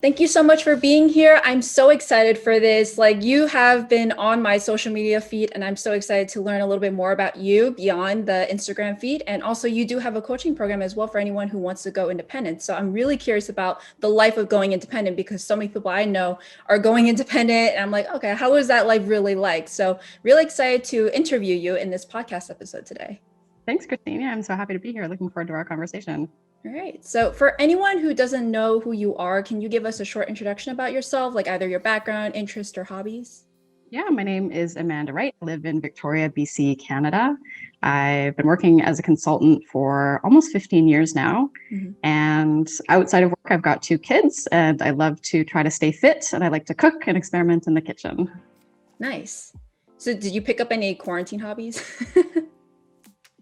Thank you so much for being here. I'm so excited for this. Like, you have been on my social media feed, and I'm so excited to learn a little bit more about you beyond the Instagram feed. And also, you do have a coaching program as well for anyone who wants to go independent. So I'm really curious about the life of going independent, because so many people I know are going independent. And I'm like, okay, how is that life really like? So really excited to interview you in this podcast episode today. Thanks, Christine. Yeah, I'm so happy to be here. Looking forward to our conversation. All right. So for anyone who doesn't know who you are, can you give us a short introduction about yourself, like either your background, interest, or hobbies? Yeah, my name is Amanda Wright. I live in Victoria, BC, Canada. I've been working as a consultant for almost 15 years now. Mhm. And outside of work, I've got 2 kids, and I love to try to stay fit, and I like to cook and experiment in the kitchen. Nice. So did you pick up any quarantine hobbies?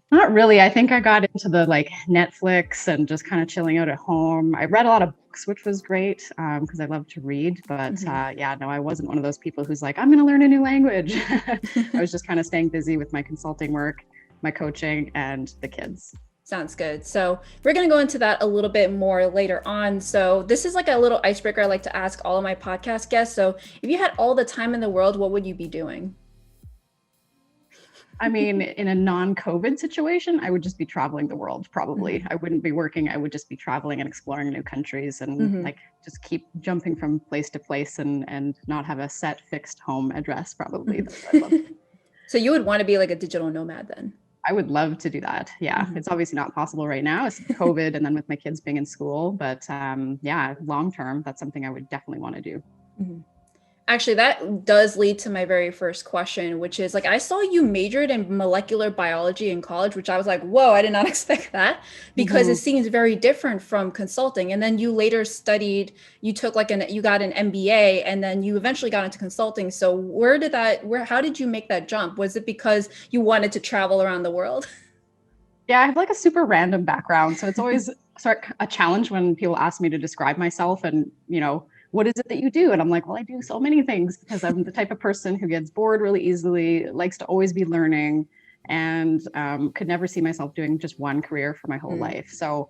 Not really. I think I got into the Netflix and just kind of chilling out at home. I read a lot of books, which was great because I love to read. But yeah, no, I wasn't one of those people who's like, I'm going to learn a new language. I was just kind of staying busy with my consulting work, my coaching, and the kids. Sounds good. So we're going to go into that a little bit more later on. So this is like a little icebreaker I like to ask all of my podcast guests. So if you had all the time in the world, what would you be doing? I mean, in a non-COVID situation, I would just be traveling the world, probably. I wouldn't be working. I would just be traveling and exploring new countries and just keep jumping from place to place and not have a set fixed home address, probably. That's what I'd love to do. So you would want to be like a digital nomad then? I would love to do that. Yeah. It's obviously not possible right now. It's COVID and then with my kids being in school, but yeah, long term, that's something I would definitely want to do. Actually, that does lead to my very first question, which is like, I saw you majored in molecular biology in college, which I was like, whoa, I did not expect that, because it seems very different from consulting. And then you later studied, you took you got an MBA, and then you eventually got into consulting. So how did you make that jump? Was it because you wanted to travel around the world? Yeah, I have like a super random background. So it's always a challenge when people ask me to describe myself and, what is it that you do? And I'm like, well, I do so many things because I'm the type of person who gets bored really easily, likes to always be learning, and could never see myself doing just one career for my whole life. So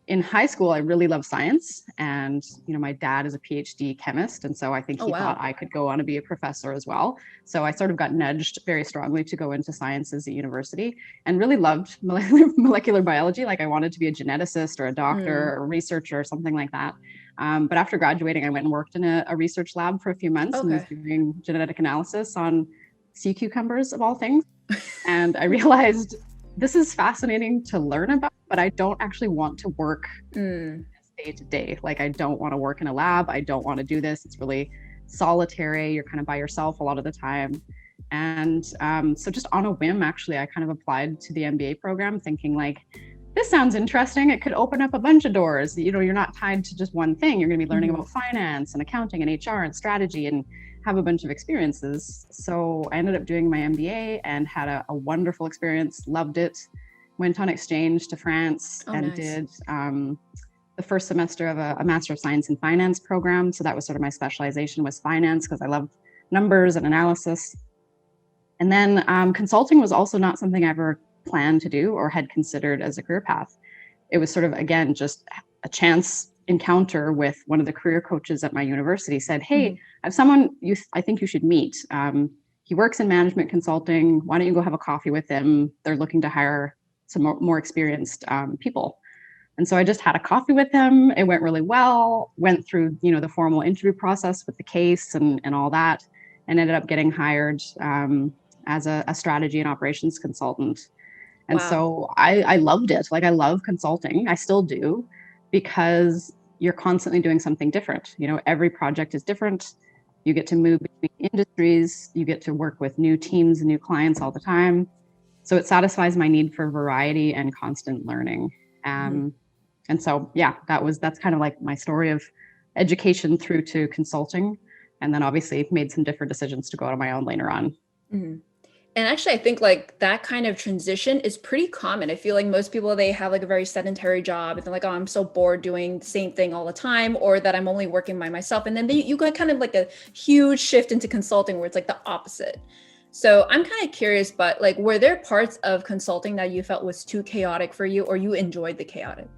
in high school, I really loved science. And, my dad is a PhD chemist. And so I think he thought I could go on to be a professor as well. So I sort of got nudged very strongly to go into sciences at university and really loved molecular biology. Like I wanted to be a geneticist or a doctor or a researcher or something like that. But after graduating, I went and worked in a research lab for a few months and was doing genetic analysis on sea cucumbers of all things. And I realized this is fascinating to learn about, but I don't actually want to work day to day. Like I don't want to work in a lab. I don't want to do this. It's really solitary. You're kind of by yourself a lot of the time. And so just on a whim, actually, I kind of applied to the MBA program thinking like, this sounds interesting. It could open up a bunch of doors. You're not tied to just one thing. You're going to be learning about finance and accounting and HR and strategy and have a bunch of experiences. So I ended up doing my MBA and had a wonderful experience, loved it, went on exchange to France did the first semester of a Master of Science in Finance program. So that was sort of my specialization, was finance, because I love numbers and analysis. And then consulting was also not something I ever planned to do or had considered as a career path. It was sort of, again, just a chance encounter with one of the career coaches at my university. Said, hey, I have someone I think you should meet. He works in management consulting. Why don't you go have a coffee with him? They're looking to hire some more experienced people. And so I just had a coffee with him. It went really well, went through, the formal interview process with the case and all that, and ended up getting hired as a strategy and operations consultant. And so I loved it. Like I love consulting. I still do, because you're constantly doing something different. Every project is different. You get to move between industries. You get to work with new teams and new clients all the time. So it satisfies my need for variety and constant learning. And so, yeah, that's kind of like my story of education through to consulting. And then obviously made some different decisions to go out on my own later on. And actually, I think like that kind of transition is pretty common. I feel like most people, they have like a very sedentary job and they're like, oh, I'm so bored doing the same thing all the time, or that I'm only working by myself. And then you got kind of like a huge shift into consulting where it's like the opposite. So I'm kind of curious, but like, were there parts of consulting that you felt was too chaotic for you, or you enjoyed the chaotic?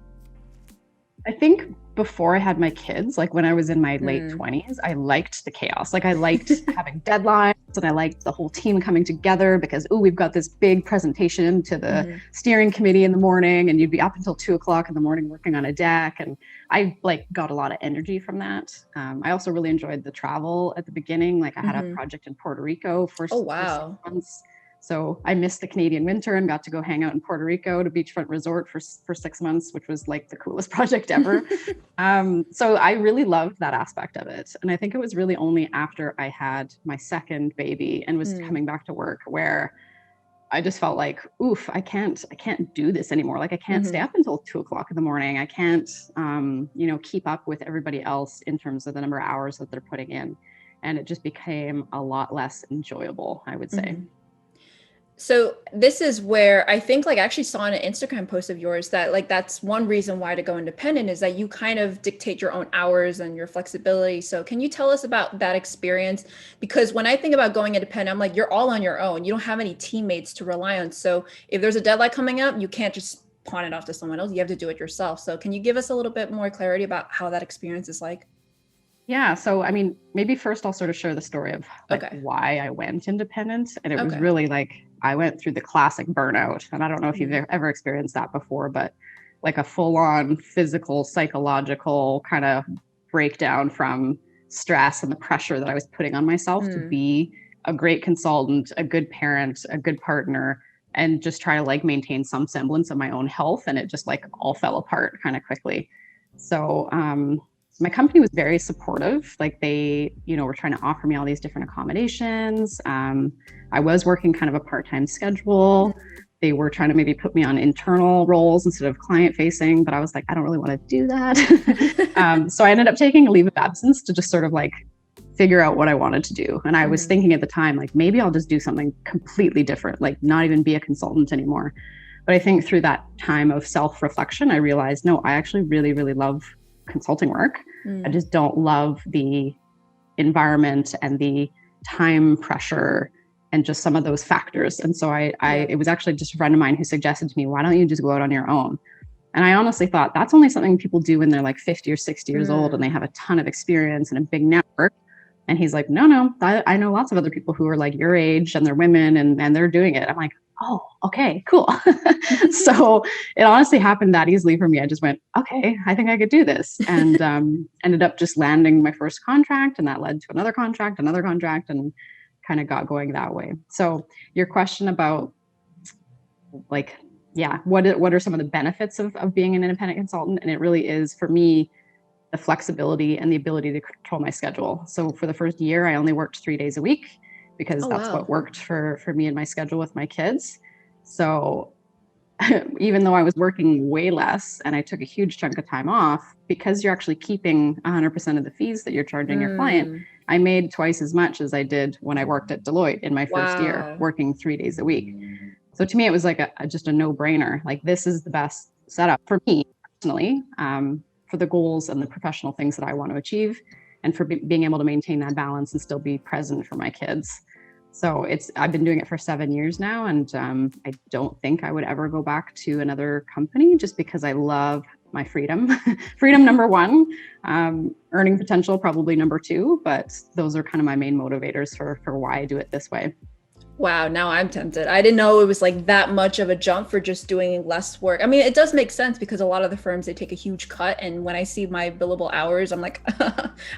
I think before I had my kids, like when I was in my late Mm, 20s, I liked the chaos. Like I liked having deadlines and I liked the whole team coming together because, oh, we've got this big presentation to the mhm, steering committee in the morning and you'd be up until 2 o'clock in the morning working on a deck. And I like got a lot of energy from that. I also really enjoyed the travel at the beginning. Like I had a mhm. project in Puerto Rico Oh, for six wow. months. So I missed the Canadian winter and got to go hang out in Puerto Rico at a beachfront resort for 6 months, which was like the coolest project ever. So I really loved that aspect of it. And I think it was really only after I had my second baby and was Mm, coming back to work where I just felt like, oof, I can't do this anymore. Like I can't stay mhm. up until 2 o'clock in the morning. I can't, keep up with everybody else in terms of the number of hours that they're putting in. And it just became a lot less enjoyable, I would say. Mhm. So this is where I think like I actually saw in an Instagram post of yours that like that's one reason why to go independent is that you kind of dictate your own hours and your flexibility. So can you tell us about that experience? Because when I think about going independent, I'm like you're all on your own. You don't have any teammates to rely on. So if there's a deadline coming up, you can't just pawn it off to someone else. You have to do it yourself. So can you give us a little bit more clarity about how that experience is like? Yeah. So, I mean, maybe first I'll sort of share the story of like Okay. why I went independent. And it was Okay. really like I went through the classic burnout. And I don't know if you've Mhm. ever experienced that before, but like a full on physical, psychological kind of breakdown from stress and the pressure that I was putting on myself to Mm. be a great consultant, a good parent, a good partner, and just try to like maintain some semblance of my own health. And it just like all fell apart kind of quickly. So, my company was very supportive. Like they, were trying to offer me all these different accommodations. I was working kind of a part-time schedule. They were trying to maybe put me on internal roles instead of client facing, but I was like, I don't really want to do that. So I ended up taking a leave of absence to just sort of like figure out what I wanted to do. And I was Mhm. thinking at the time, like maybe I'll just do something completely different, like not even be a consultant anymore. But I think through that time of self reflection, I realized, no, I actually really, really love consulting work. I Mm. just don't love the environment and the time pressure and just some of those factors. And so Yeah. it was actually just a friend of mine who suggested to me, why don't you just go out on your own? And I honestly thought that's only something people do when they're like 50 or 60 years old and Mm. they have a ton of experience and a big network. And he's like, no, no, I know lots of other people who are like your age and they're women and they're doing it. I'm like, oh, okay, cool. So it honestly happened that easily for me. I just went, okay, I think I could do this. And ended up just landing my first contract. And that led to another contract, and kind of got going that way. So your question about like, yeah, what are some of the benefits of being an independent consultant? And it really is for me the flexibility and the ability to control my schedule. So for the first year, I only worked 3 days a week because Oh, that's what wow. worked for me and my schedule with my kids. So even though I was working way less and I took a huge chunk of time off, because you're actually keeping 100% of the fees that you're charging your client, Mm. I made twice as much as I did when I worked at Deloitte in my first year, Wow. working 3 days a week. So to me, it was like just a no brainer. Like this is the best setup for me personally, for the goals and the professional things that I want to achieve, and for being able to maintain that balance and still be present for my kids. So I've been doing it for 7 years now, and I don't think I would ever go back to another company just because I love my freedom. Freedom number one, earning potential probably number two, but those are kind of my main motivators for why I do it this way. Wow, now I'm tempted. I didn't know it was like that much of a jump for just doing less work. I mean, it does make sense because a lot of the firms they take a huge cut, and when I see my billable hours, I'm like,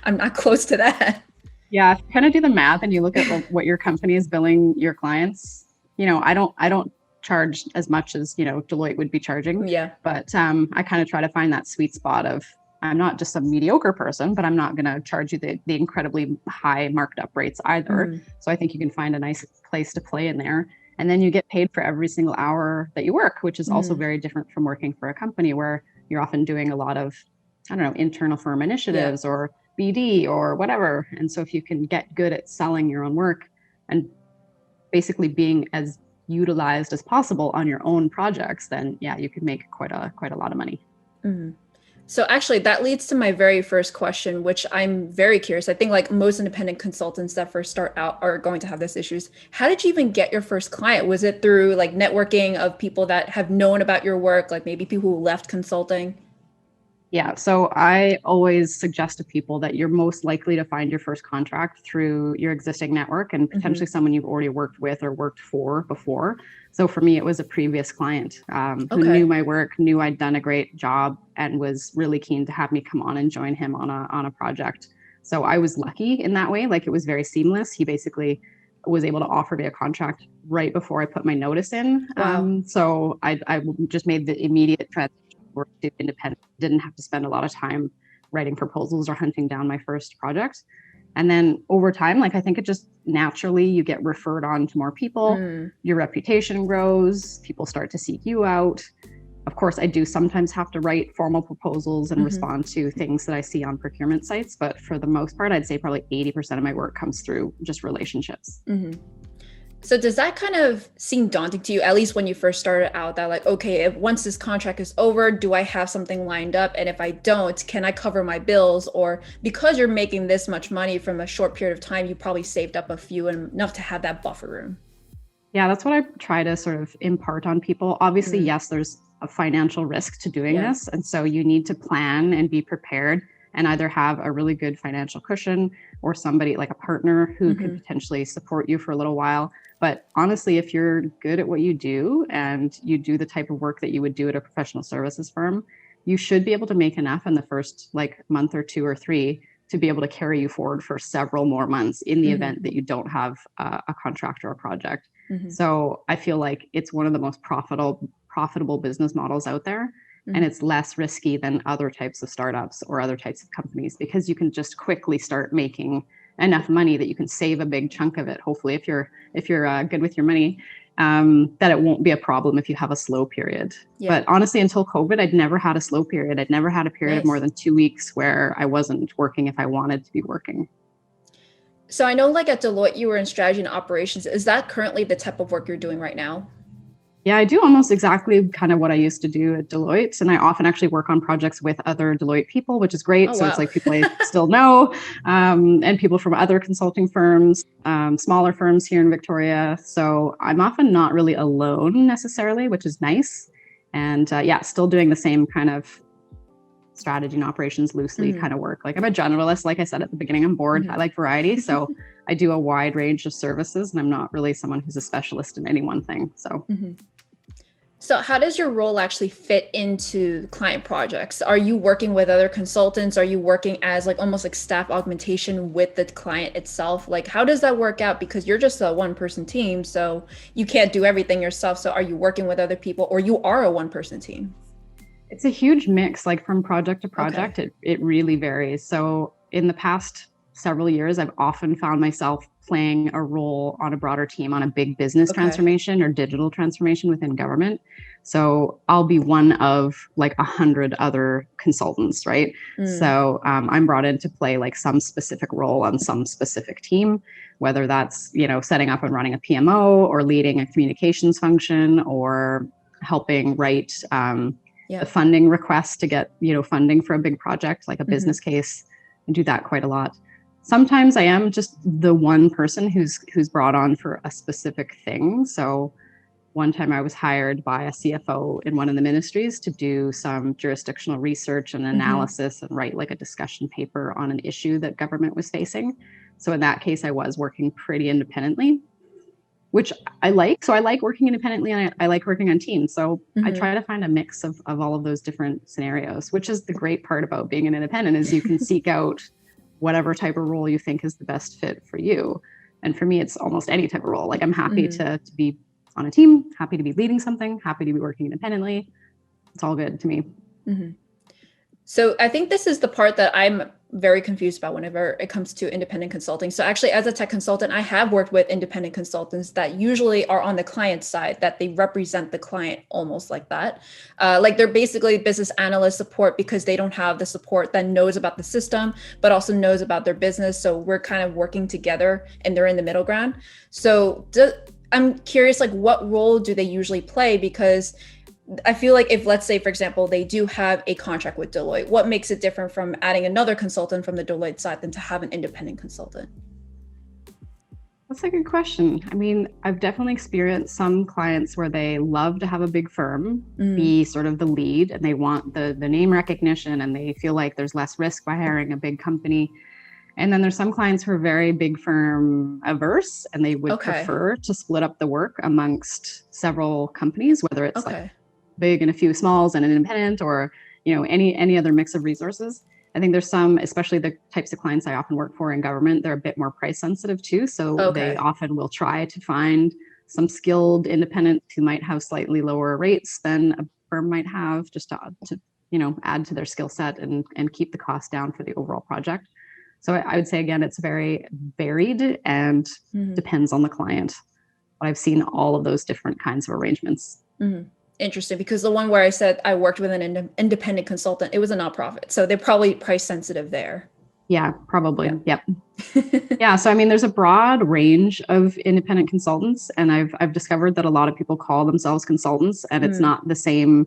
I'm not close to that. Yeah, if you kind of do the math and you look at what your company is billing your clients, I don't charge as much as, Deloitte would be charging, Yeah. but I kind of try to find that sweet spot of I'm not just a mediocre person, but I'm not going to charge you the incredibly high marked up rates either. Mm, So I think you can find a nice place to play in there. And then you get paid for every single hour that you work, which is also mm, very different from working for a company where you're often doing a lot of, I don't know, internal firm yeah. initiatives or BD or whatever. And so if you can get good at selling your own work and basically being as utilized as possible on your own projects, then yeah, you can make quite a lot of money. Mm. So actually, that leads to my very first question, which I'm very curious. I think like most independent consultants that first start out are going to have this issues. How did you even get your first client? Was it through like networking of people that have known about your work, like maybe people who left consulting? Yeah, so I always suggest to people that you're most likely to find your first contract through your existing network and potentially someone you've already worked with or worked for before. So for me, it was a previous client who knew Okay. my work, knew I'd done a great job, and was really keen to have me come on and join him on a project. So I was lucky in that way; like it was very seamless. He basically was able to offer me a contract right before I put my notice in. Wow. So I just made the immediate transition work to independent, didn't have to spend a lot of time writing proposals or hunting down my first project. And then over time, like I think it just naturally you get referred on to more people, Mm, your reputation grows, people start to seek you out. Of course, I do sometimes have to write formal proposals and respond to things that I see on procurement sites, but for the most part, I'd say probably 80% of my work comes through just relationships. So does that kind of seem daunting to you, at least when you first started out, that like, okay, if once this contract is over, do I have something lined up? And if I don't, can I cover my bills? Or because you're making this much money from a short period of time, you probably saved up a few and enough to have that buffer room. Yeah, that's what I try to sort of impart on people. Obviously, Mm, yes, there's a financial risk to doing yeah. this. And so you need to plan and be prepared and either have a really good financial cushion or somebody like a partner who could potentially support you for a little while. But honestly, if you're good at what you do and you do the type of work that you would do at a professional services firm, you should be able to make enough in the first like month or two or three to be able to carry you forward for several more months in the event that you don't have a contract or a project. So I feel like it's one of the most profitable business models out there. And it's less risky than other types of startups or other types of companies because you can just quickly start making enough money that you can save a big chunk of it. Hopefully, if you're good with your money, that it won't be a problem if you have a slow period. Yeah. But honestly, until COVID, I'd never had a slow period. I'd never had a period of more Nice. than 2 weeks where I wasn't working if I wanted to be working. So I know like at Deloitte, you were in strategy and operations. Is that currently the type of work you're doing right now? Yeah, I do almost exactly kind of what I used to do at Deloitte. And I often actually work on projects with other Deloitte people, which is great. Oh, So it's wow. like people I still know and people from other consulting firms, smaller firms here in Victoria. So I'm often not really alone necessarily, which is nice. And yeah, still doing the same kind of strategy and operations loosely kind of work. Like I'm a generalist, like I said at the beginning, I'm bored. I like variety. So I do a wide range of services and I'm not really someone who's a specialist in any one thing. So So how does your role actually fit into client projects? Are you working with other consultants? Are you working as like almost like staff augmentation with the client itself? Like how does that work out? Because you're just a one person team, so you can't do everything yourself. So are you working with other people or you are a one person team? it's a huge mix, like from project to Okay. project, it really varies. So in the past several years, I've often found myself playing a role on a broader team on a big business Okay. transformation or digital transformation within government. So I'll be one of like 100 other consultants, right? Mm, So I'm brought in to play like some specific role on some specific team, whether that's, setting up and running a PMO or leading a communications function or helping write the yeah. funding request to get, funding for a big project like a business case. I do that quite a lot. Sometimes I am just the one person who's brought on for a specific thing. So one time I was hired by a CFO in one of the ministries to do some jurisdictional research and analysis and write like a discussion paper on an issue that government was facing. So in that case, I was working pretty independently, which I like. So I like working independently and I like working on teams. So I try to find a mix of all of those different scenarios, which is the great part about being an independent is you can seek out whatever type of role you think is the best fit for you. And for me, it's almost any type of role. Like I'm happy to be on a team, happy to be leading something, happy to be working independently. It's all good to me. So I think this is the part that I'm very confused about whenever it comes to independent consulting. So actually, as a tech consultant, I have worked with independent consultants that usually are on the client side, that they represent the client almost like that. Like they're basically business analyst support because they don't have the support that knows about the system, but also knows about their business. So we're kind of working together and they're in the middle ground. So I'm curious, like what role do they usually play? Because I feel like if, let's say, for example, they do have a contract with Deloitte, what makes it different from adding another consultant from the Deloitte side than to have an independent consultant? That's a good question. I mean, I've definitely experienced some clients where they love to have a big firm Mm, be sort of the lead, and they want the name recognition, and they feel like there's less risk by hiring a big company. And then there's some clients who are very big firm averse, and they would okay. prefer to split up the work amongst several companies, whether it's like Okay. big and a few smalls and an independent, or any other mix of resources. I think there's some, especially the types of clients I often work for in government, they're a bit more price sensitive too. So they Okay. often will try to find some skilled independents who might have slightly lower rates than a firm might have, just to add to their skill set and keep the cost down for the overall project. So I would say again, it's very varied and Hmm. depends on the client. But I've seen all of those different kinds of arrangements. Hmm. Interesting, because the one where I said I worked with an independent consultant, it was a nonprofit, so they're probably price sensitive there. Yeah, probably. Yeah. Yep. Yeah, so I mean, there's a broad range of independent consultants, and I've discovered that a lot of people call themselves consultants, and it's Mm, not the same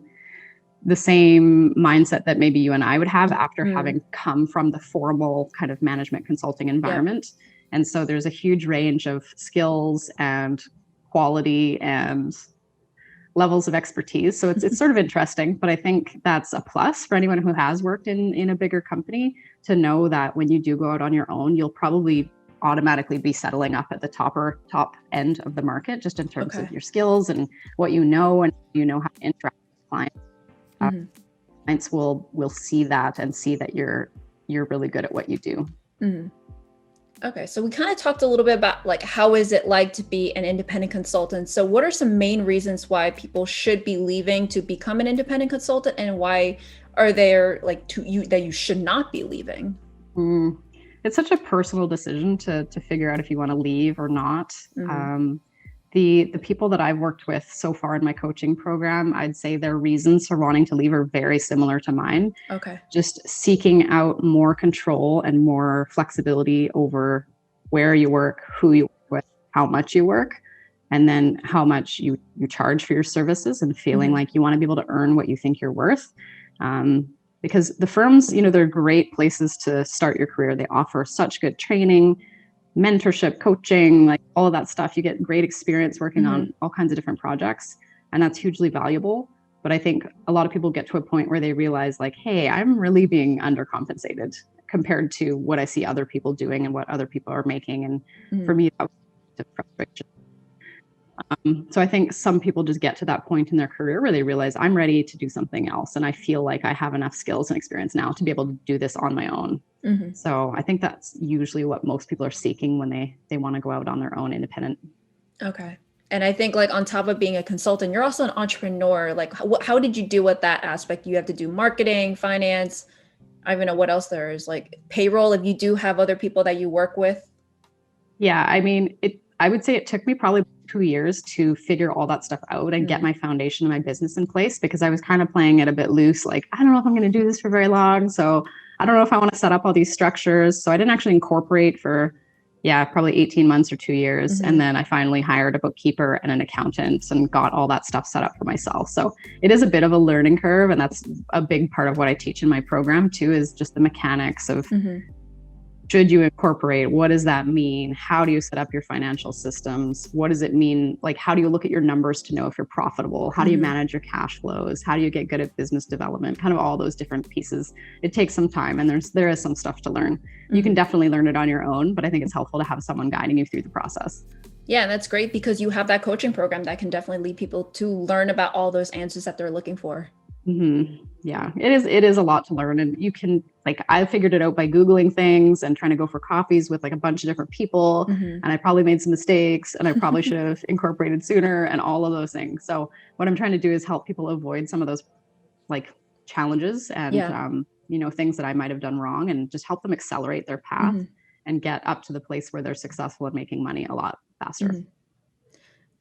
mindset that maybe you and I would have after mm, having come from the formal kind of management consulting yep. environment. And so there's a huge range of skills and quality and levels of expertise. So it's sort of interesting, but I think that's a plus for anyone who has worked in a bigger company, to know that when you do go out on your own, you'll probably automatically be settling up at the top end of the market, just in terms of Okay. your skills and what you know, and how to interact with clients. Uh, Hmm. Clients will see that and see that you're really good at what you do. Hmm. Okay, so we kind of talked a little bit about like how is it like to be an independent consultant. So what are some main reasons why people should be leaving to become an independent consultant, and why are there like to you that you should not be leaving? Mm. It's such a personal decision to figure out if you want to leave or not. Hmm. Um, the people that I've worked with so far in my coaching program, I'd say their reasons for wanting to leave are very similar to mine. Okay. Just seeking out more control and more flexibility over where you work, who you work with, how much you work, and then how much you charge for your services, and feeling Hmm. like you want to be able to earn what you think you're worth. Um, because the firms, they're great places to start your career. They offer such good training, mentorship, coaching, like all of that stuff. You get great experience working Hmm. on all kinds of different projects, and that's hugely valuable. But I think a lot of people get to a point where they realize, like, hey, I'm really being undercompensated compared to what I see other people doing and what other people are making. And for Hmm. me, that was frustration. So I think some people just get to that point in their career where they realize, I'm ready to do something else, and I feel like I have enough skills and experience now to be able to do this on my own. Hmm. So I think that's usually what most people are seeking when they want to go out on their own independent. Okay. And I think like on top of being a consultant, you're also an entrepreneur. Like how did you deal with that aspect? You have to do marketing, finance. I don't even know what else there is, like payroll if you do have other people that you work with. Yeah, I mean, I would say it took me probably 2 years to figure all that stuff out and get Mm, my foundation of my business in place, because I was kind of playing it a bit loose. Like, I don't know if I'm going to do this for very long. So I don't know if I want to set up all these structures. So I didn't actually incorporate for, yeah, probably 18 months or 2 years. And mhm, then I finally hired a bookkeeper and an accountant and got all that stuff set up for myself. So it is a bit of a learning curve. And that's a big part of what I teach in my program too, is just the mechanics of, mhm, should you incorporate? What does that mean? How do you set up your financial systems? What does it mean? Like, how do you look at your numbers to know if you're profitable? How do you mhm, manage your cash flows? How do you get good at business development? Kind of all those different pieces. It takes some time, and there is some stuff to learn. You can mhm. definitely learn it on your own, but I think it's helpful to have someone guiding you through the process. Yeah, and that's great because you have that coaching program that can definitely lead people to learn about all those answers that they're looking for. Yeah, it is a lot to learn, and you can, like, I figured it out by Googling things and trying to go for coffees with like a bunch of different people, Mhm. and I probably made some mistakes, and I probably should have incorporated sooner, and all of those things. So what I'm trying to do is help people avoid some of those, like, challenges and, Yeah. things that I might have done wrong, and just help them accelerate their path Mhm. and get up to the place where they're successful and making money a lot faster. Mhm.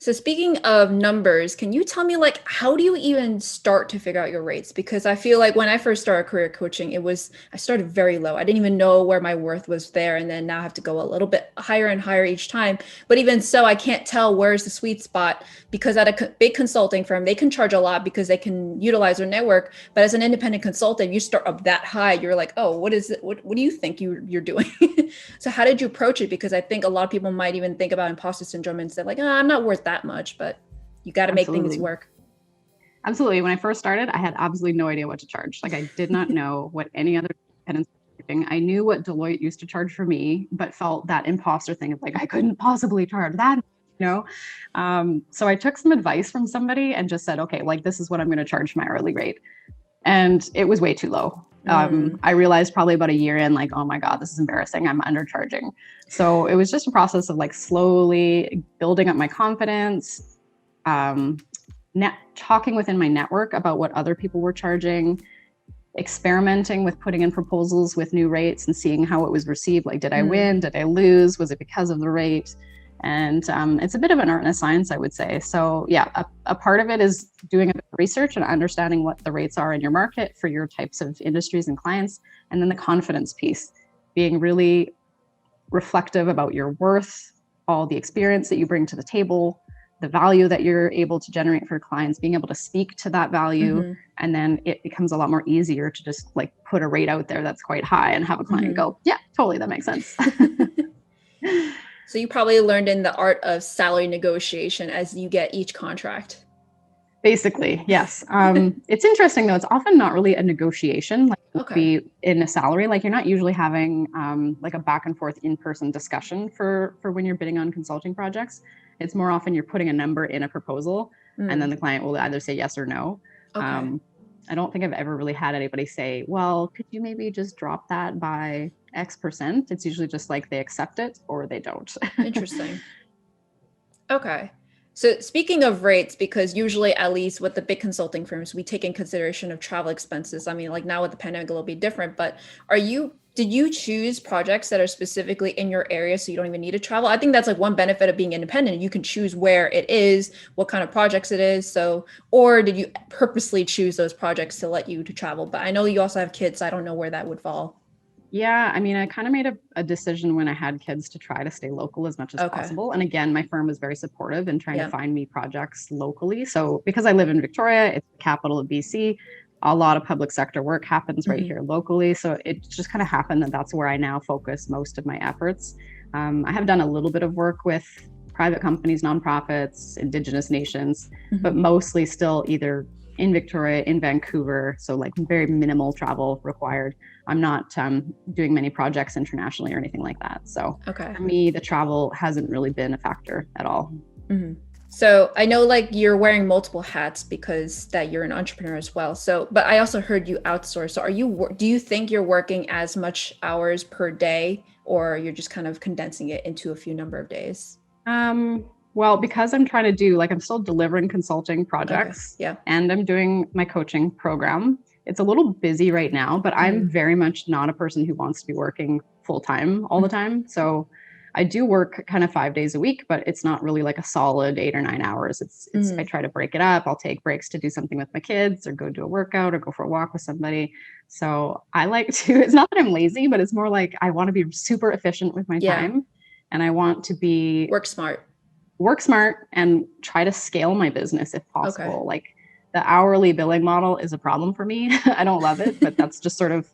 So speaking of numbers, can you tell me like how do you even start to figure out your rates? Because I feel like when I first started career coaching, I started very low. I didn't even know where my worth was there. And then now I have to go a little bit higher and higher each time. But even so, I can't tell where's the sweet spot because at a big consulting firm, they can charge a lot because they can utilize their network. But as an independent consultant, you start up that high, you're like, oh, what is it? What do you think you're doing? So how did you approach it? Because I think a lot of people might even think about imposter syndrome and say like, oh, I'm not worth that much, but you got to make things work. Absolutely. When I first started, I had absolutely no idea what to charge. Like I did not know what any other independents were charging. I knew what Deloitte used to charge for me, but felt that imposter thing of like, I couldn't possibly charge that, you know? So I took some advice from somebody and just said, okay, like this is what I'm going to charge my hourly rate. And it was way too low. I realized probably about a year in, like, oh my God, this is embarrassing. I'm undercharging. So it was just a process of like slowly building up my confidence, talking within my network about what other people were charging, experimenting with putting in proposals with new rates and seeing how it was received. Like, did I win? Did I lose? Was it because of the rate? And it's a bit of an art and a science, I would say. So yeah, a part of it is doing a bit of research and understanding what the rates are in your market for your types of industries and clients. And then the confidence piece, being really reflective about your worth, all the experience that you bring to the table, the value that you're able to generate for clients, being able to speak to that value. And then it becomes a lot more easier to just like put a rate out there that's quite high and have a client go, yeah, totally, that makes sense. So you probably learned in the art of salary negotiation as you get each contract. Basically, yes. It's interesting though. It's often not really a negotiation, like it would be in a salary. Like you're not usually having like a back and forth in-person discussion for when you're bidding on consulting projects. It's more often you're putting a number in a proposal and then the client will either say yes or no. I don't think I've ever really had anybody say, well, could you maybe just drop that by X percent? It's usually just like they accept it or they don't. Interesting. Okay. So speaking of rates, because usually at least with the big consulting firms, we take in consideration of travel expenses. I mean, like now with the pandemic, it'll be different, but did you choose projects that are specifically in your area so you don't even need to travel? I think that's like one benefit of being independent. You can choose where it is, what kind of projects it is. So, or did you purposely choose those projects to let you to travel? But I know you also have kids, so I don't know where that would fall. Yeah, I mean, I kind of made a decision when I had kids to try to stay local as much as possible. And again, my firm was very supportive in trying to find me projects locally. So because I live in Victoria, it's the capital of BC, a lot of public sector work happens right here locally. So it just kind of happened that that's where I now focus most of my efforts. I have done a little bit of work with private companies, nonprofits, Indigenous nations, but mostly still either in Victoria, in Vancouver. So like very minimal travel required. I'm not doing many projects internationally or anything like that. So for me, the travel hasn't really been a factor at all. So I know like you're wearing multiple hats because that you're an entrepreneur as well. So, but I also heard you outsource. So do you think you're working as much hours per day or you're just kind of condensing it into a few number of days? Well, because I'm trying to do, like, I'm still delivering consulting projects and I'm doing my coaching program. It's a little busy right now, but I'm very much not a person who wants to be working full time all the time. So I do work kind of 5 days a week, but it's not really like a solid 8 or 9 hours. It's I try to break it up. I'll take breaks to do something with my kids or go do a workout or go for a walk with somebody. So I like to, it's not that I'm lazy, but it's more like I want to be super efficient with my time and I want to be work smart and try to scale my business if possible. Like the hourly billing model is a problem for me. I don't love it, but that's just sort of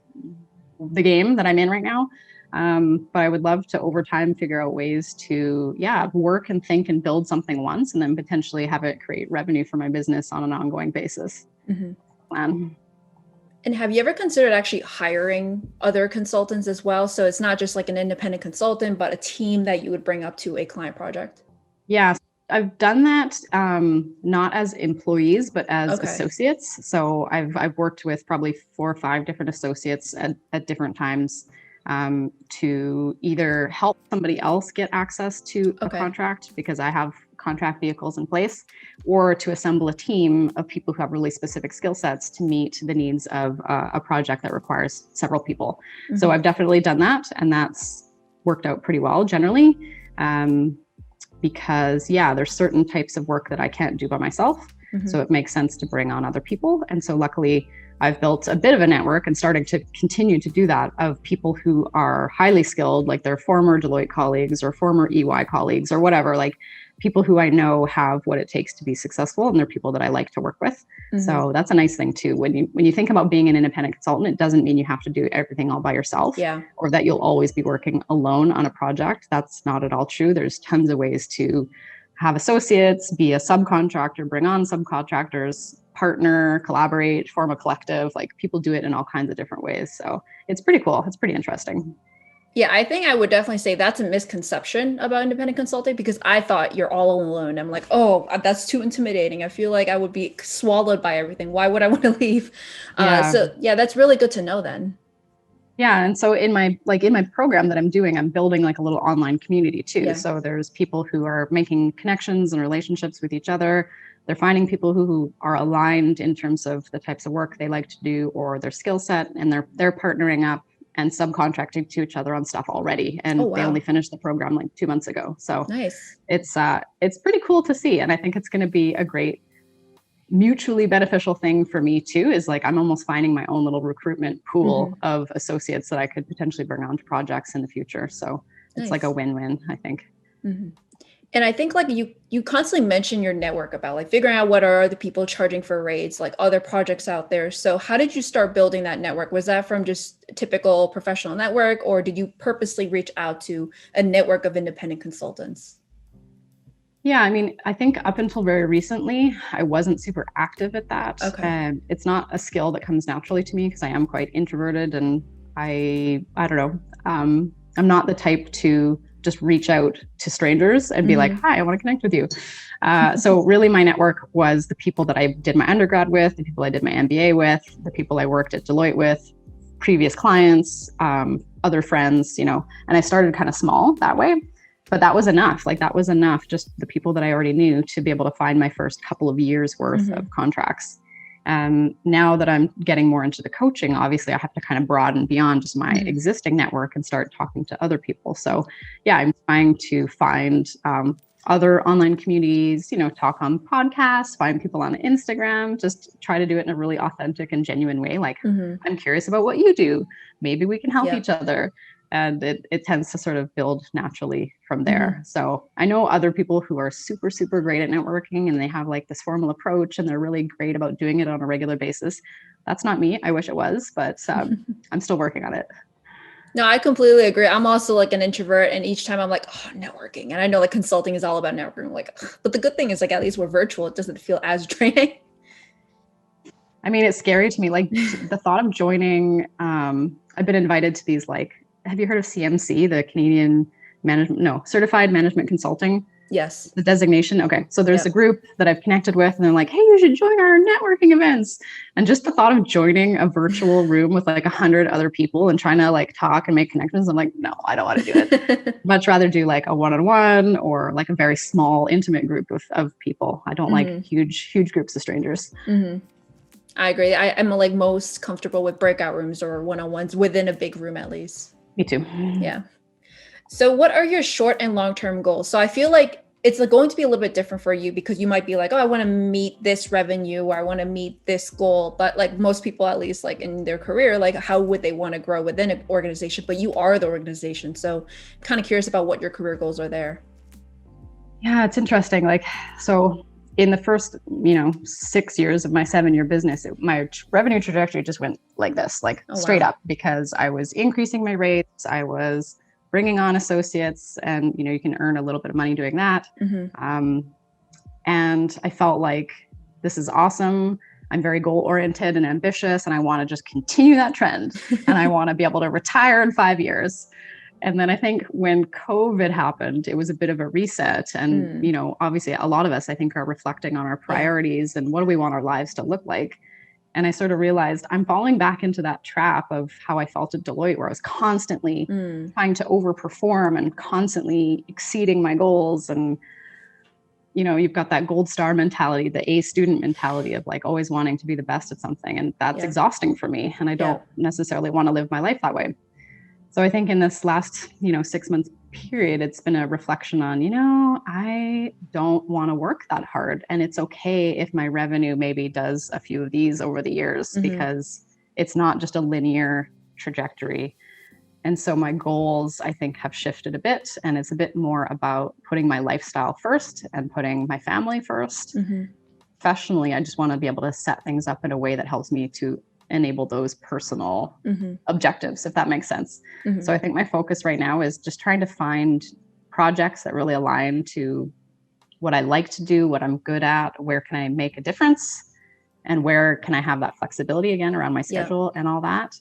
the game that I'm in right now. But I would love to over time figure out ways to, work and think and build something once and then potentially have it create revenue for my business on an ongoing basis. And have you ever considered actually hiring other consultants as well? So it's not just like an independent consultant, but a team that you would bring up to a client project? Yeah, I've done that, not as employees, but as associates. So I've worked with probably 4 or 5 different associates at different times to either help somebody else get access to a contract because I have contract vehicles in place, or to assemble a team of people who have really specific skill sets to meet the needs of a project that requires several people. So I've definitely done that, and that's worked out pretty well generally. because yeah, there's certain types of work that I can't do by myself. So it makes sense to bring on other people. And so luckily I've built a bit of a network and starting to continue to do that of people who are highly skilled, like they're former Deloitte colleagues or former EY colleagues or whatever, like people who I know have what it takes to be successful, and they're people that I like to work with. So that's a nice thing too. When you think about being an independent consultant, it doesn't mean you have to do everything all by yourself, or that you'll always be working alone on a project. That's not at all true. There's tons of ways to have associates, be a subcontractor, bring on subcontractors, partner, collaborate, form a collective. Like people do it in all kinds of different ways. So it's pretty cool. It's pretty interesting. Yeah, I think I would definitely say that's a misconception about independent consulting, because I thought you're all alone. I'm like, oh, that's too intimidating. I feel like I would be swallowed by everything. Why would I want to leave? So yeah, that's really good to know then. Yeah. And so in my program that I'm doing, I'm building like a little online community too. Yeah. So there's people who are making connections and relationships with each other. They're finding people who are aligned in terms of the types of work they like to do or their skill set, and they're partnering up and subcontracting to each other on stuff already. And they only finished the program like 2 months ago. So nice. It's pretty cool to see. And I think it's going to be a great mutually beneficial thing for me too, is like I'm almost finding my own little recruitment pool of associates that I could potentially bring on to projects in the future. So it's like a win-win, I think. And I think like you constantly mention your network about like figuring out what are the people charging for rates, like other projects out there. So how did you start building that network? Was that from just a typical professional network, or did you purposely reach out to a network of independent consultants? Yeah, I mean, I think up until very recently, I wasn't super active at that. Okay. It's not a skill that comes naturally to me because I am quite introverted, and I don't know. I'm not the type to just reach out to strangers and be like, hi, I want to connect with you. So really my network was the people that I did my undergrad with, the people I did my MBA with, the people I worked at Deloitte with, previous clients, other friends, and I started kind of small that way. But that was enough. Like that was enough, just the people that I already knew, to be able to find my first couple of years worth of contracts. Now that I'm getting more into the coaching, obviously I have to kind of broaden beyond just my existing network and start talking to other people. So yeah, I'm trying to find other online communities, talk on podcasts, find people on Instagram, just try to do it in a really authentic and genuine way. Like, I'm curious about what you do. Maybe we can help each other. And it tends to sort of build naturally from there. So I know other people who are super, super great at networking, and they have like this formal approach, and they're really great about doing it on a regular basis. That's not me. I wish it was, but I'm still working on it. No, I completely agree. I'm also like an introvert, and each time I'm like, oh, networking. And I know like consulting is all about networking. I'm like, but the good thing is like, at least we're virtual. It doesn't feel as draining. I mean, it's scary to me. Like the thought of joining, I've been invited to these, like, have you heard of CMC, the Canadian Certified Management Consulting? Yes. The designation. Okay. So there's a group that I've connected with, and they're like, hey, you should join our networking events. And just the thought of joining a virtual room with like 100 other people and trying to like talk and make connections, I'm like, no, I don't want to do it. Much rather do like a one-on-one or like a very small, intimate group of people. I don't like huge groups of strangers. I agree. I'm like most comfortable with breakout rooms or one-on-ones within a big room, at least. Me too. Yeah. So what are your short and long-term goals? So I feel like it's like going to be a little bit different for you, because you might be like, oh, I want to meet this revenue, or I want to meet this goal. But like most people, at least like in their career, like how would they want to grow within an organization? But you are the organization. So kind of curious about what your career goals are there. Yeah, it's interesting. Like, so in the first, 6 years of my 7-year business, my revenue trajectory just went like this, like straight up, because I was increasing my rates. I was bringing on associates, and, you can earn a little bit of money doing that. And I felt like this is awesome. I'm very goal oriented and ambitious, and I want to just continue that trend. And I want to be able to retire in 5 years. And then I think when COVID happened, it was a bit of a reset. And, obviously a lot of us, I think, are reflecting on our priorities and what do we want our lives to look like. And I sort of realized I'm falling back into that trap of how I felt at Deloitte, where I was constantly trying to overperform and constantly exceeding my goals. And, you've got that gold star mentality, the A student mentality of like always wanting to be the best at something. And that's exhausting for me. And I don't necessarily want to live my life that way. So I think in this last, 6 months period, it's been a reflection on, I don't want to work that hard. And it's okay if my revenue maybe does a few of these over the years, because it's not just a linear trajectory. And so my goals, I think, have shifted a bit. And it's a bit more about putting my lifestyle first and putting my family first. Professionally, I just want to be able to set things up in a way that helps me to enable those personal objectives, if that makes sense. So I think my focus right now is just trying to find projects that really align to what I like to do, what I'm good at, where can I make a difference, and where can I have that flexibility again around my schedule and all that.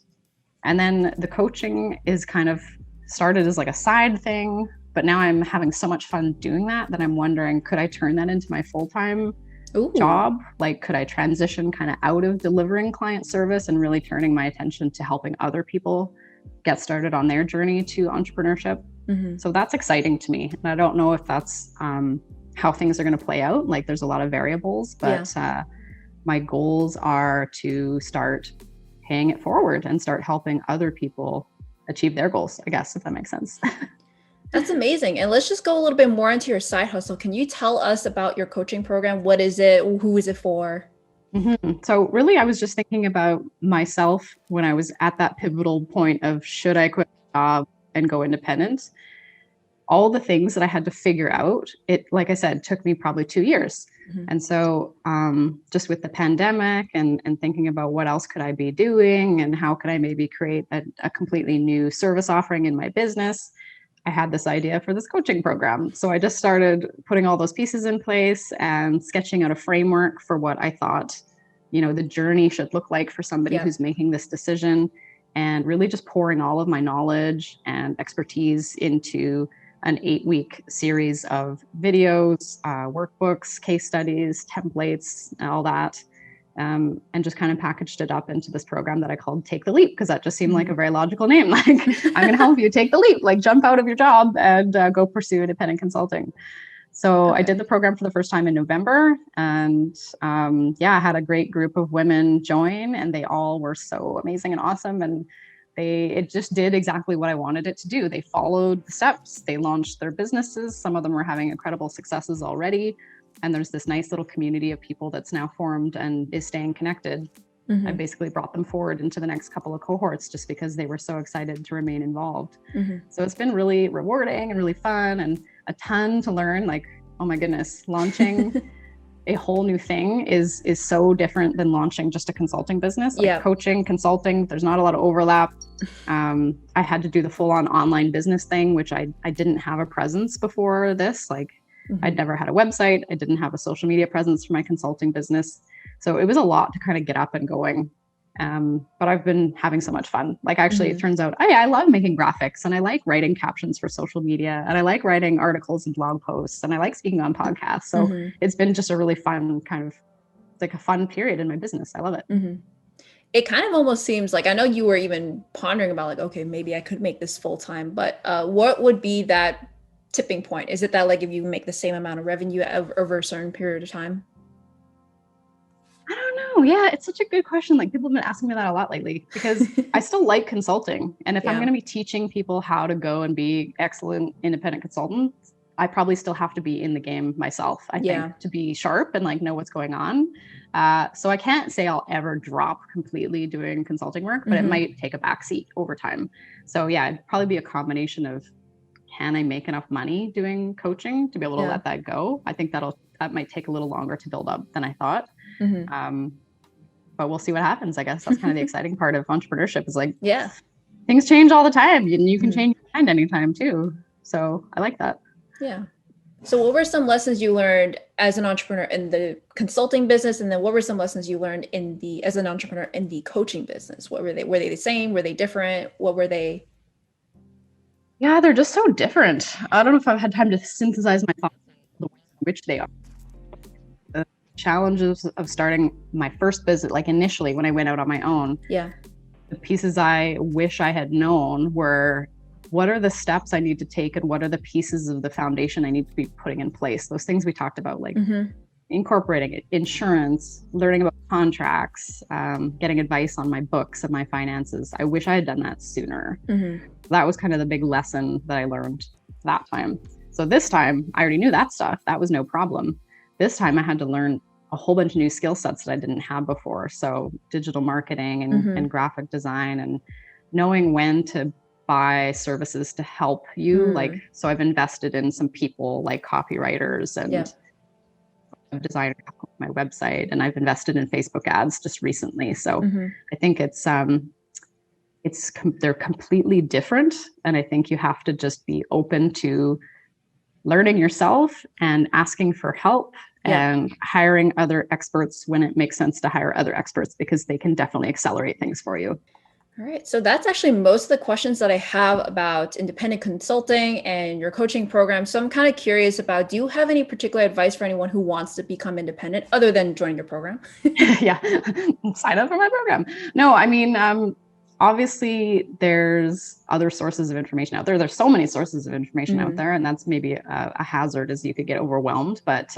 And then the coaching is kind of started as like a side thing, but now I'm having so much fun doing that I'm wondering, could I turn that into my full-time job? Like, could I transition kind of out of delivering client service and really turning my attention to helping other people get started on their journey to entrepreneurship? So that's exciting to me. And I don't know if that's how things are going to play out. Like, there's a lot of variables, but my goals are to start paying it forward and start helping other people achieve their goals, I guess, if that makes sense. That's amazing. And let's just go a little bit more into your side hustle. Can you tell us about your coaching program? What is it? Who is it for? So really, I was just thinking about myself when I was at that pivotal point of, should I quit my job and go independent? All the things that I had to figure out, it, like I said, took me probably 2 years. And so just with the pandemic and thinking about what else could I be doing and how could I maybe create a completely new service offering in my business, I had this idea for this coaching program. So I just started putting all those pieces in place and sketching out a framework for what I thought, the journey should look like for somebody who's making this decision, and really just pouring all of my knowledge and expertise into an 8-week series of videos, workbooks, case studies, templates, and all that. And just kind of packaged it up into this program that I called Take the Leap, because that just seemed like a very logical name. Like, I'm going to help you take the leap, like jump out of your job and go pursue independent consulting. So I did the program for the first time in November, and I had a great group of women join, and they all were so amazing and awesome. And it just did exactly what I wanted it to do. They followed the steps. They launched their businesses. Some of them were having incredible successes already. And there's this nice little community of people that's now formed and is staying connected. I basically brought them forward into the next couple of cohorts just because they were so excited to remain involved. So it's been really rewarding and really fun, and a ton to learn. Like, oh my goodness, launching a whole new thing is so different than launching just a consulting business. Like coaching, consulting, there's not a lot of overlap. I had to do the full-on online business thing, which I didn't have a presence before this. Like, I'd never had a website. I didn't have a social media presence for my consulting business. So it was a lot to kind of get up and going. But I've been having so much fun. Like, actually, it turns out, I love making graphics, and I like writing captions for social media, and I like writing articles and blog posts, and I like speaking on podcasts. So it's been just a really fun kind of, like, a fun period in my business. I love it. It kind of almost seems like, I know you were even pondering about, like, okay, maybe I could make this full time, but what would be that tipping point? Is it that, like, if you make the same amount of revenue over a certain period of time? I don't know. Yeah, it's such a good question. Like, people have been asking me that a lot lately, because I still like consulting. And if I'm going to be teaching people how to go and be excellent independent consultants, I probably still have to be in the game myself, I think, to be sharp and like know what's going on. So I can't say I'll ever drop completely doing consulting work, but it might take a backseat over time. So yeah, it'd probably be a combination of, can I make enough money doing coaching to be able to let that go? I think that might take a little longer to build up than I thought. But we'll see what happens. I guess that's kind of the exciting part of entrepreneurship, is like, things change all the time, and you can change your mind anytime too. So I like that. Yeah. So what were some lessons you learned as an entrepreneur in the consulting business? And then what were some lessons you learned as an entrepreneur in the coaching business? What were they? Were they the same? Were they different? What were they? Yeah, they're just so different. I don't know if I've had time to synthesize my thoughts on the ways in which they are. The challenges of starting my first business, like initially when I went out on my own, the pieces I wish I had known were, what are the steps I need to take, and what are the pieces of the foundation I need to be putting in place? Those things we talked about, like incorporating it, insurance, learning about contracts, getting advice on my books and my finances. I wish I had done that sooner. That was kind of the big lesson that I learned. that time. So this time I already knew that stuff. That was no problem. This time I had to learn a whole bunch of new skill sets that I didn't have before. So digital marketing and graphic design, and knowing when to buy services to help you. Like, so I've invested in some people like copywriters and designer my website, and I've invested in Facebook ads just recently. So I think they're completely different. And I think you have to just be open to learning yourself and asking for help and hiring other experts when it makes sense to hire other experts, because they can definitely accelerate things for you. All right. So that's actually most of the questions that I have about independent consulting and your coaching program. So I'm kind of curious about, do you have any particular advice for anyone who wants to become independent other than joining your program? Yeah. Sign up for my program. No, I mean, obviously there's other sources of information out there. There's so many sources of information out there, and that's maybe a hazard, as you could get overwhelmed. But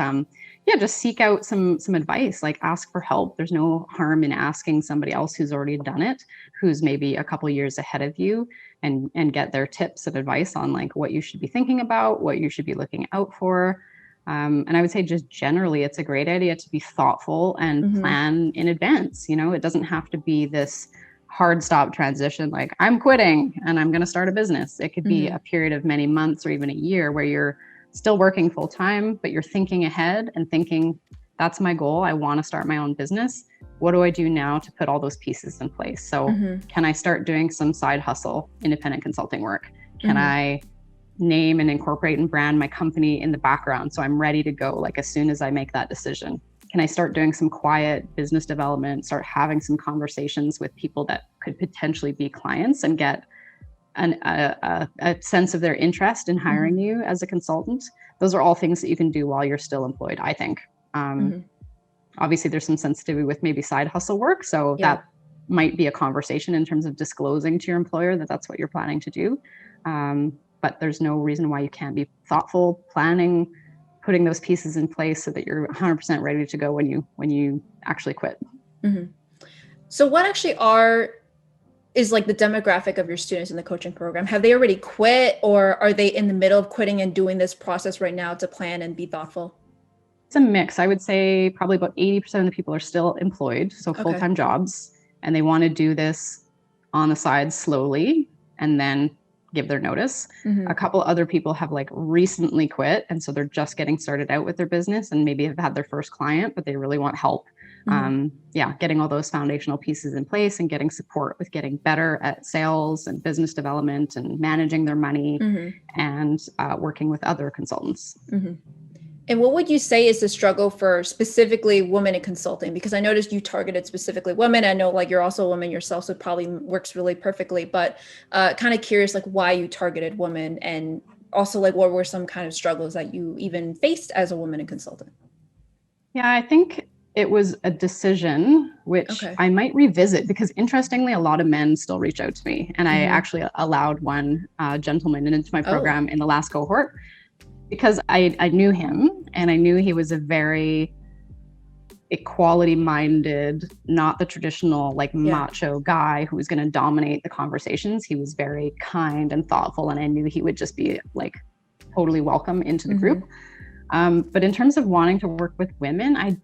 yeah, just seek out some advice, like ask for help. There's no harm in asking somebody else who's already done it, who's maybe a couple years ahead of you, and get their tips and advice on like what you should be thinking about, what you should be looking out for. And I would say just generally, it's a great idea to be thoughtful and plan in advance. You know, it doesn't have to be this hard stop transition, like I'm quitting and I'm going to start a business. It could be a period of many months or even a year where you're still working full time, but you're thinking ahead and thinking, that's my goal. I want to start my own business. What do I do now to put all those pieces in place? So can I start doing some side hustle, independent consulting work? Can I name and incorporate and brand my company in the background so I'm ready to go, like as soon as I make that decision? Can I start doing some quiet business development, start having some conversations with people that could potentially be clients, and get a sense of their interest in hiring you as a consultant? Those are all things that you can do while you're still employed, I think. Obviously, there's some sensitivity with maybe side hustle work. So that might be a conversation in terms of disclosing to your employer that that's what you're planning to do. But there's no reason why you can't be thoughtful, planning, putting those pieces in place so that you're 100% ready to go when you actually quit. So what actually is like the demographic of your students in the coaching program? Have they already quit, or are they in the middle of quitting and doing this process right now to plan and be thoughtful? It's a mix. I would say probably about 80% of the people are still employed, so full-time jobs, and they want to do this on the side slowly and then give their notice. A couple other people have like recently quit, and so they're just getting started out with their business and maybe have had their first client, but they really want help. Getting all those foundational pieces in place and getting support with getting better at sales and business development and managing their money and working with other consultants. And what would you say is the struggle for specifically women in consulting? Because I noticed you targeted specifically women. I know like you're also a woman yourself, so it probably works really perfectly, but kind of curious like why you targeted women, and also like what were some kind of struggles that you even faced as a woman in consulting? Yeah, I think it was a decision which I might revisit, because interestingly, a lot of men still reach out to me. And I actually allowed one gentleman into my program in the last cohort, because I knew him and I knew he was a very equality minded, not the traditional like macho guy who was going to dominate the conversations. He was very kind and thoughtful, and I knew he would just be like totally welcome into the group. But in terms of wanting to work with women,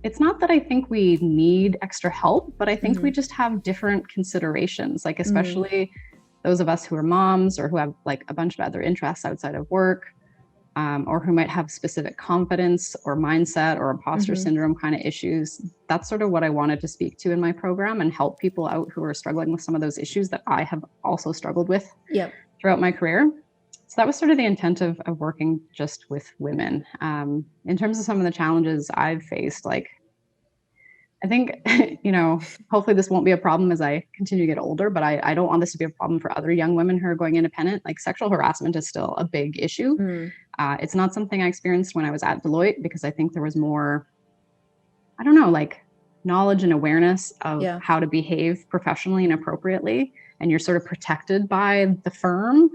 it's not that I think we need extra help, but I think we just have different considerations, like especially those of us who are moms or who have like a bunch of other interests outside of work, or who might have specific confidence or mindset or imposter syndrome kind of issues. That's sort of what I wanted to speak to in my program and help people out who are struggling with some of those issues that I have also struggled with throughout my career. So that was sort of the intent of working just with women. In terms of some of the challenges I've faced, like, I think, hopefully this won't be a problem as I continue to get older, but I don't want this to be a problem for other young women who are going independent. Like, sexual harassment is still a big issue. It's not something I experienced when I was at Deloitte, because I think there was more, like knowledge and awareness of how to behave professionally and appropriately. And you're sort of protected by the firm.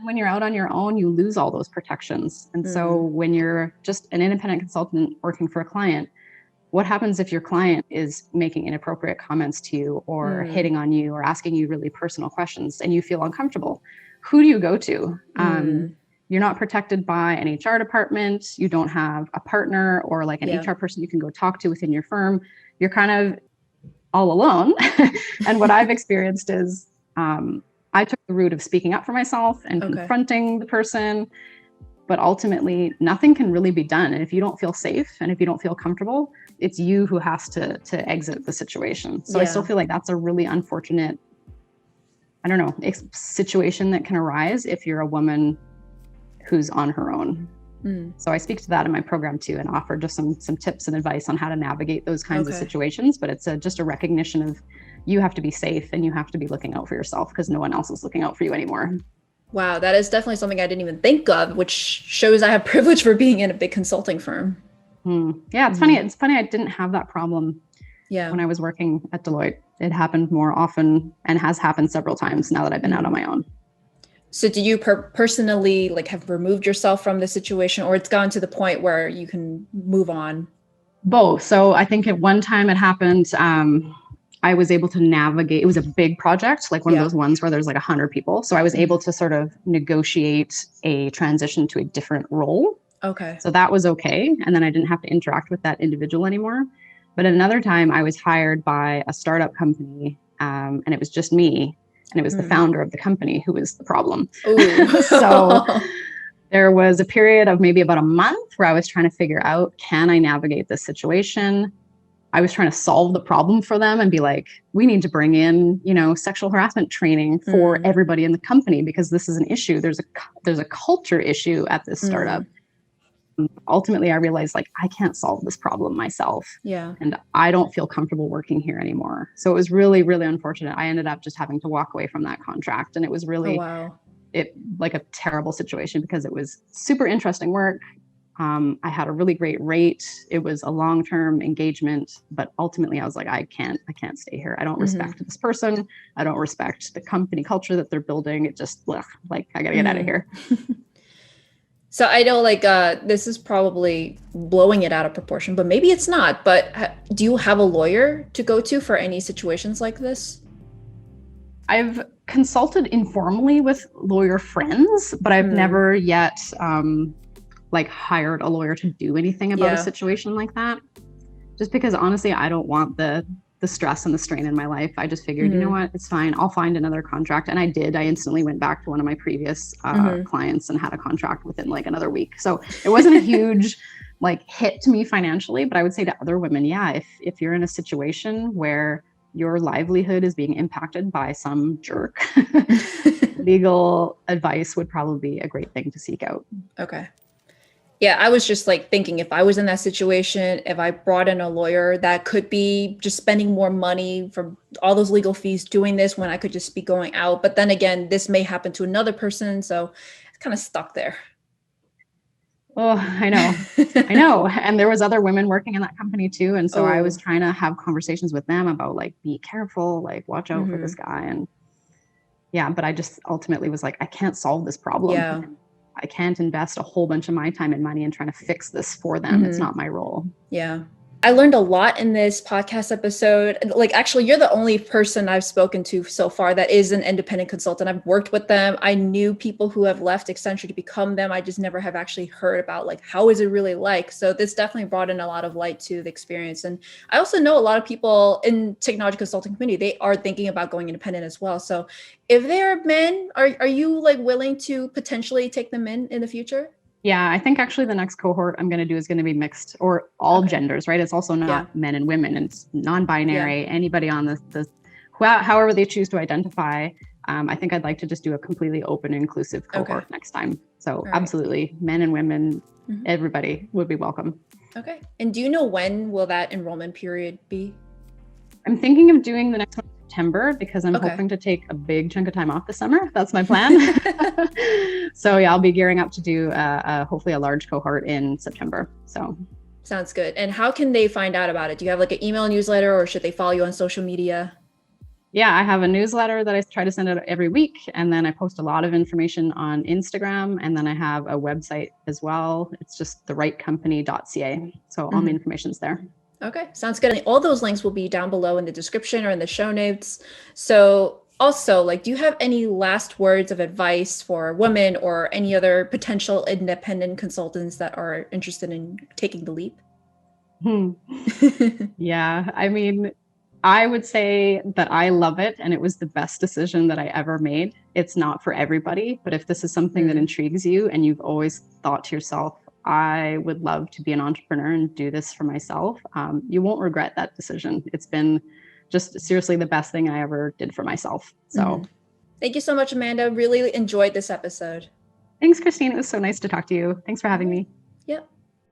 When you're out on your own, you lose all those protections. And so when you're just an independent consultant working for a client, what happens if your client is making inappropriate comments to you or hitting on you or asking you really personal questions and you feel uncomfortable? Who do you go to? you're not protected by an HR department. You don't have a partner or like an Yeah. HR person you can go talk to within your firm. You're kind of all alone. And what I've experienced is I took the route of speaking up for myself and confronting the person, but ultimately nothing can really be done. And if you don't feel safe and if you don't feel comfortable, it's you who has to exit the situation. So I still feel like that's a really unfortunate, I don't know, situation that can arise if you're a woman who's on her own. So I speak to that in my program too, and offer just some tips and advice on how to navigate those kinds of situations. But it's just a recognition of you have to be safe and you have to be looking out for yourself because no one else is looking out for you anymore. Wow, that is definitely something I didn't even think of, which shows I have privilege for being in a big consulting firm. Yeah, it's funny. It's funny I didn't have that problem when I was working at Deloitte. It happened more often and has happened several times now that I've been out on my own. So do you personally like have removed yourself from the situation, or it's gone to the point where you can move on? Both. So I think at one time it happened, I was able to navigate. It was a big project, like one of those ones where there's like 100 people. So I was able to sort of negotiate a transition to a different role. Okay. So that was okay. And then I didn't have to interact with that individual anymore. But another time I was hired by a startup company, and it was just me. And it was the founder of the company who was the problem. So there was a period of maybe about a month where I was trying to figure out, can I navigate this situation? I was trying to solve the problem for them and be like, we need to bring in, sexual harassment training for everybody in the company because this is an issue. There's a culture issue at this startup. Ultimately, I realized like I can't solve this problem myself. And I don't feel comfortable working here anymore. So it was really, really unfortunate. I ended up just having to walk away from that contract. And it was really like a terrible situation because it was super interesting work. I had a really great rate. It was a long-term engagement, but ultimately I was like, I can't stay here. I don't respect this person. I don't respect the company culture that they're building. It just like I gotta get out of here. So I know like this is probably blowing it out of proportion, but maybe it's not. But do you have a lawyer to go to for any situations like this? I've consulted informally with lawyer friends, but I've never yet like hired a lawyer to do anything about a situation like that. Just because honestly, I don't want the stress and the strain in my life. I just figured, you know what, it's fine. I'll find another contract. And I did. I instantly went back to one of my previous clients and had a contract within like another week. So it wasn't a huge like hit to me financially, but I would say to other women, if you're in a situation where your livelihood is being impacted by some jerk, legal advice would probably be a great thing to seek out. Okay. Yeah, I was just like thinking if I was in that situation, if I brought in a lawyer that could be just spending more money for all those legal fees doing this when I could just be going out. But then again, this may happen to another person. So it's kind of stuck there. Oh, I know. And there was other women working in that company too. And so I was trying to have conversations with them about like, be careful, like watch out for this guy. And but I just ultimately was like, I can't solve this problem. Yeah. I can't invest a whole bunch of my time and money in trying to fix this for them. It's not my role. Yeah. I learned a lot in this podcast episode. Like, actually, you're the only person I've spoken to so far that is an independent consultant. I've worked with them. I knew people who have left Accenture to become them. I just never have actually heard about like, how is it really like? So this definitely brought in a lot of light to the experience. And I also know a lot of people in technology consulting community, they are thinking about going independent as well. So if they're men, are you like willing to potentially take them in the future? Yeah, I think actually the next cohort I'm going to do is going to be mixed or all genders, right? It's also not men and women. It's non-binary, anybody on the however they choose to identify. I think I'd like to just do a completely open, inclusive cohort next time. So absolutely, men and women, everybody would be welcome. Okay. And do you know when will that enrollment period be? I'm thinking of doing the next one in September because I'm hoping to take a big chunk of time off this summer. That's my plan. So I'll be gearing up to do hopefully a large cohort in September. So sounds good. And how can they find out about it? Do you have like an email newsletter or should they follow you on social media? Yeah, I have a newsletter that I try to send out every week. And then I post a lot of information on Instagram. And then I have a website as well. It's just thewrightcompany.ca. So all my information's there. Okay, sounds good. And all those links will be down below in the description or in the show notes. So Also, like, do you have any last words of advice for women or any other potential independent consultants that are interested in taking the leap? Hmm. Yeah, I mean, I would say that I love it and it was the best decision that I ever made. It's not for everybody, but if this is something that Mm, intrigues you and you've always thought to yourself, I would love to be an entrepreneur and do this for myself, you won't regret that decision. It's been just seriously the best thing I ever did for myself. So mhm. Thank you so much, Amanda. Really enjoyed this episode. thanks, Christine. It was so nice to talk to you. Thanks for All having right. me. Yep.